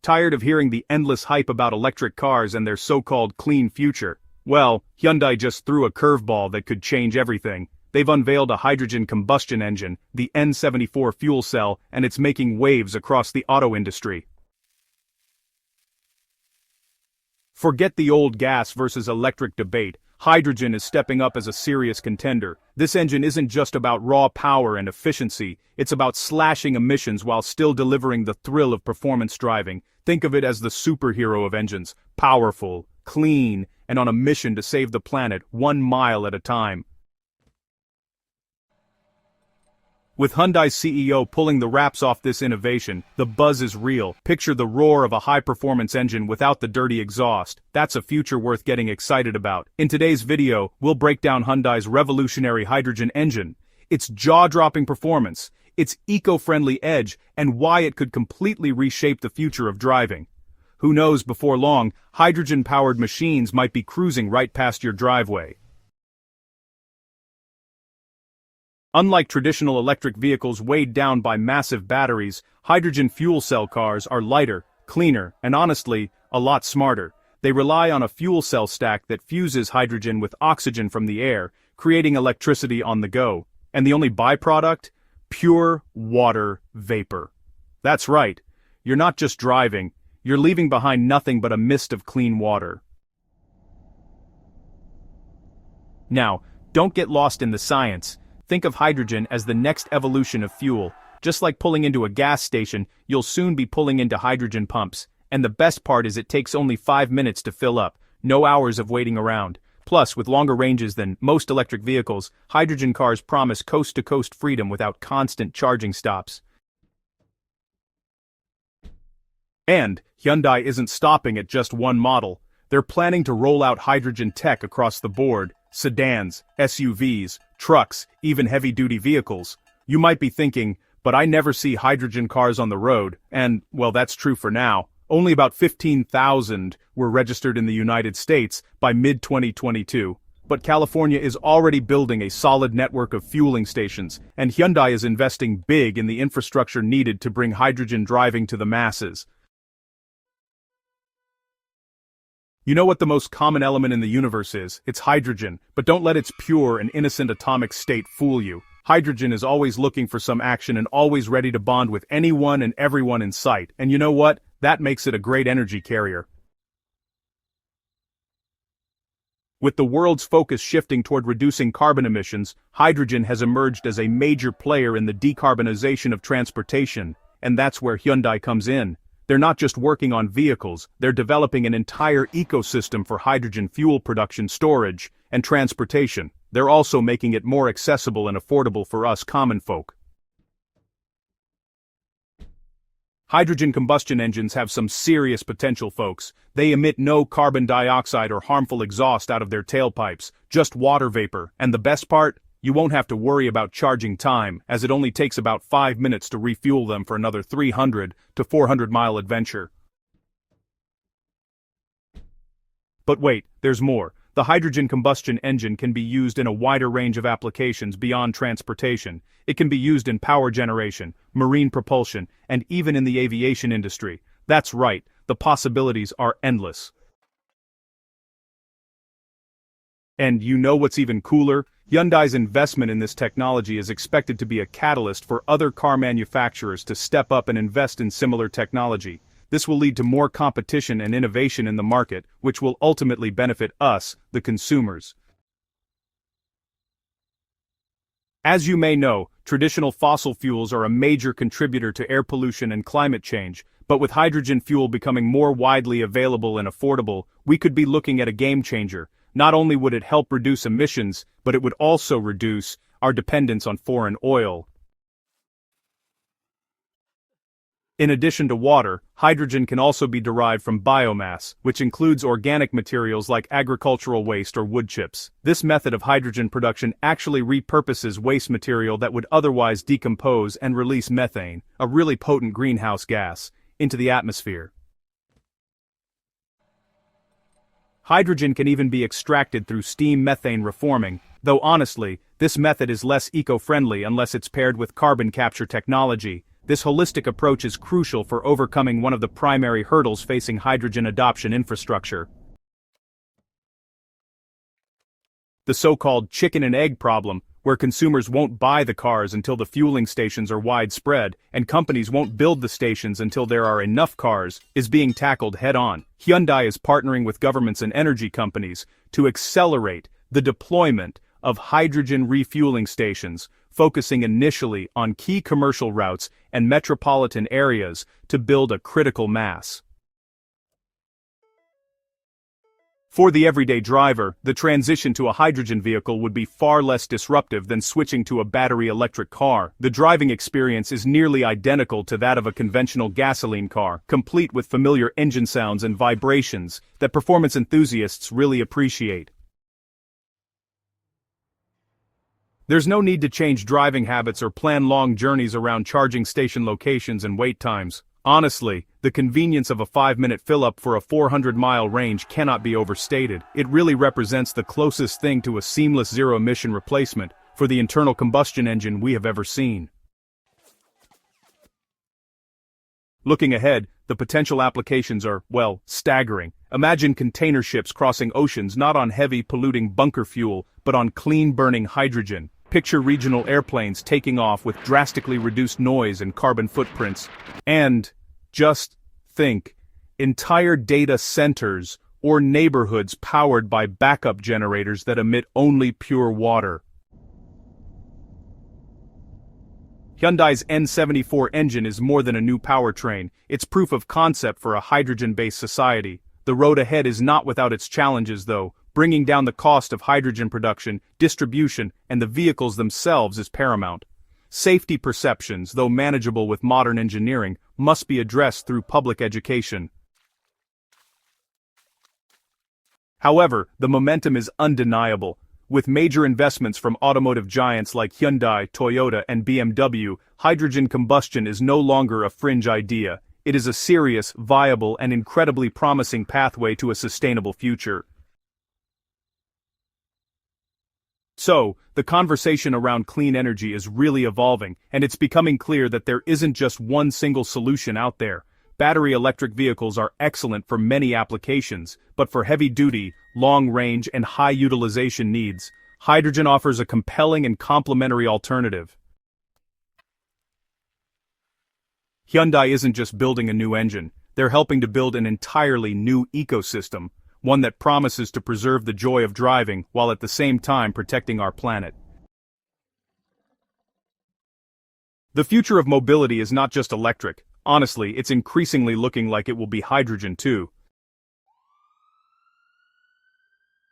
Tired of hearing the endless hype about electric cars and their so-called clean future? Well, Hyundai just threw a curveball that could change everything. They've unveiled a hydrogen combustion engine, the N74 fuel cell, and it's making waves across the auto industry. Forget the old gas versus electric debate. Hydrogen is stepping up as a serious contender. This engine isn't just about raw power and efficiency, it's about slashing emissions while still delivering the thrill of performance driving. Think of it as the superhero of engines, powerful, clean, and on a mission to save the planet 1 mile at a time. With Hyundai's CEO pulling the wraps off this innovation, the buzz is real. Picture the roar of a high-performance engine without the dirty exhaust. That's a future worth getting excited about. In today's video, we'll break down Hyundai's revolutionary hydrogen engine, its jaw-dropping performance, its eco-friendly edge, and why it could completely reshape the future of driving. Who knows, before long, hydrogen-powered machines might be cruising right past your driveway. Unlike traditional electric vehicles weighed down by massive batteries, hydrogen fuel cell cars are lighter, cleaner, and honestly, a lot smarter. They rely on a fuel cell stack that fuses hydrogen with oxygen from the air, creating electricity on the go. And the only byproduct? Pure water vapor. That's right. You're not just driving, you're leaving behind nothing but a mist of clean water. Now, don't get lost in the science. Think of hydrogen as the next evolution of fuel. Just like pulling into a gas station, you'll soon be pulling into hydrogen pumps. And the best part is it takes only 5 minutes to fill up, no hours of waiting around. Plus, with longer ranges than most electric vehicles, hydrogen cars promise coast-to-coast freedom without constant charging stops. And Hyundai isn't stopping at just one model. They're planning to roll out hydrogen tech across the board: sedans, SUVs, trucks, even heavy-duty vehicles. You might be thinking, but I never see hydrogen cars on the road, and, well, that's true for now. Only about 15,000 were registered in the United States by mid-2022. But California is already building a solid network of fueling stations, and Hyundai is investing big in the infrastructure needed to bring hydrogen driving to the masses. You know what the most common element in the universe is? It's hydrogen, but don't let its pure and innocent atomic state fool you. Hydrogen is always looking for some action and always ready to bond with anyone and everyone in sight, and you know what? That makes it a great energy carrier. With the world's focus shifting toward reducing carbon emissions, hydrogen has emerged as a major player in the decarbonization of transportation, and that's where Hyundai comes in. They're not just working on vehicles, they're developing an entire ecosystem for hydrogen fuel production, storage, and transportation. They're also making it more accessible and affordable for us common folk. Hydrogen combustion engines have some serious potential, folks. They emit no carbon dioxide or harmful exhaust out of their tailpipes, just water vapor, and the best part? You won't have to worry about charging time, as it only takes about 5 minutes to refuel them for another 300 to 400-mile adventure. But wait, there's more. The hydrogen combustion engine can be used in a wider range of applications beyond transportation. It can be used in power generation, marine propulsion, and even in the aviation industry. That's right, the possibilities are endless. And you know what's even cooler? Hyundai's investment in this technology is expected to be a catalyst for other car manufacturers to step up and invest in similar technology. This will lead to more competition and innovation in the market, which will ultimately benefit us, the consumers. As you may know, traditional fossil fuels are a major contributor to air pollution and climate change, but with hydrogen fuel becoming more widely available and affordable, we could be looking at a game changer. Not only would it help reduce emissions, but it would also reduce our dependence on foreign oil. In addition to water, hydrogen can also be derived from biomass, which includes organic materials like agricultural waste or wood chips. This method of hydrogen production actually repurposes waste material that would otherwise decompose and release methane, a really potent greenhouse gas, into the atmosphere. Hydrogen can even be extracted through steam methane reforming, though honestly, this method is less eco-friendly unless it's paired with carbon capture technology. This holistic approach is crucial for overcoming one of the primary hurdles facing hydrogen adoption infrastructure: the so-called chicken and egg problem, where consumers won't buy the cars until the fueling stations are widespread, and companies won't build the stations until there are enough cars, is being tackled head-on. Hyundai is partnering with governments and energy companies to accelerate the deployment of hydrogen refueling stations, focusing initially on key commercial routes and metropolitan areas to build a critical mass. For the everyday driver, the transition to a hydrogen vehicle would be far less disruptive than switching to a battery electric car. The driving experience is nearly identical to that of a conventional gasoline car, complete with familiar engine sounds and vibrations that performance enthusiasts really appreciate. There's no need to change driving habits or plan long journeys around charging station locations and wait times. Honestly, the convenience of a 5-minute fill-up for a 400-mile range cannot be overstated. It really represents the closest thing to a seamless zero-emission replacement for the internal combustion engine we have ever seen. Looking ahead, the potential applications are, well, staggering. Imagine container ships crossing oceans not on heavy, polluting bunker fuel, but on clean-burning hydrogen. Picture regional airplanes taking off with drastically reduced noise and carbon footprints. And, just think, entire data centers or neighborhoods powered by backup generators that emit only pure water. Hyundai's N74 engine is more than a new powertrain, it's proof of concept for a hydrogen-based society. The road ahead is not without its challenges though. Bringing down the cost of hydrogen production, distribution, and the vehicles themselves is paramount. Safety perceptions, though manageable with modern engineering, must be addressed through public education. However, the momentum is undeniable. With major investments from automotive giants like Hyundai, Toyota, and BMW, hydrogen combustion is no longer a fringe idea. It is a serious, viable, and incredibly promising pathway to a sustainable future. So, the conversation around clean energy is really evolving, and it's becoming clear that there isn't just one single solution out there. Battery electric vehicles are excellent for many applications, but for heavy-duty, long-range, and high-utilization needs, hydrogen offers a compelling and complementary alternative. Hyundai isn't just building a new engine, they're helping to build an entirely new ecosystem, one that promises to preserve the joy of driving while at the same time protecting our planet. The future of mobility is not just electric. Honestly, it's increasingly looking like it will be hydrogen too.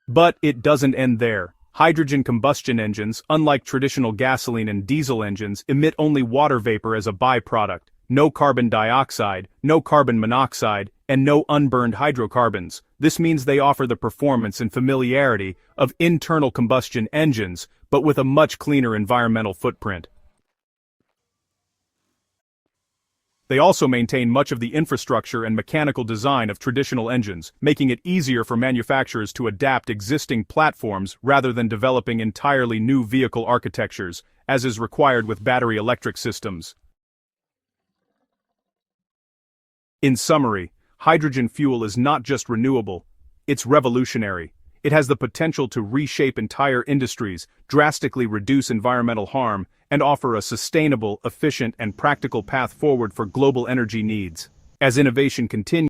But it doesn't end there. Hydrogen combustion engines, unlike traditional gasoline and diesel engines, emit only water vapor as a byproduct. No carbon dioxide, no carbon monoxide, and no unburned hydrocarbons. This means they offer the performance and familiarity of internal combustion engines, but with a much cleaner environmental footprint. They also maintain much of the infrastructure and mechanical design of traditional engines, making it easier for manufacturers to adapt existing platforms rather than developing entirely new vehicle architectures, as is required with battery electric systems. In summary, hydrogen fuel is not just renewable, it's revolutionary. It has the potential to reshape entire industries, drastically reduce environmental harm, and offer a sustainable, efficient, and practical path forward for global energy needs. As innovation continues,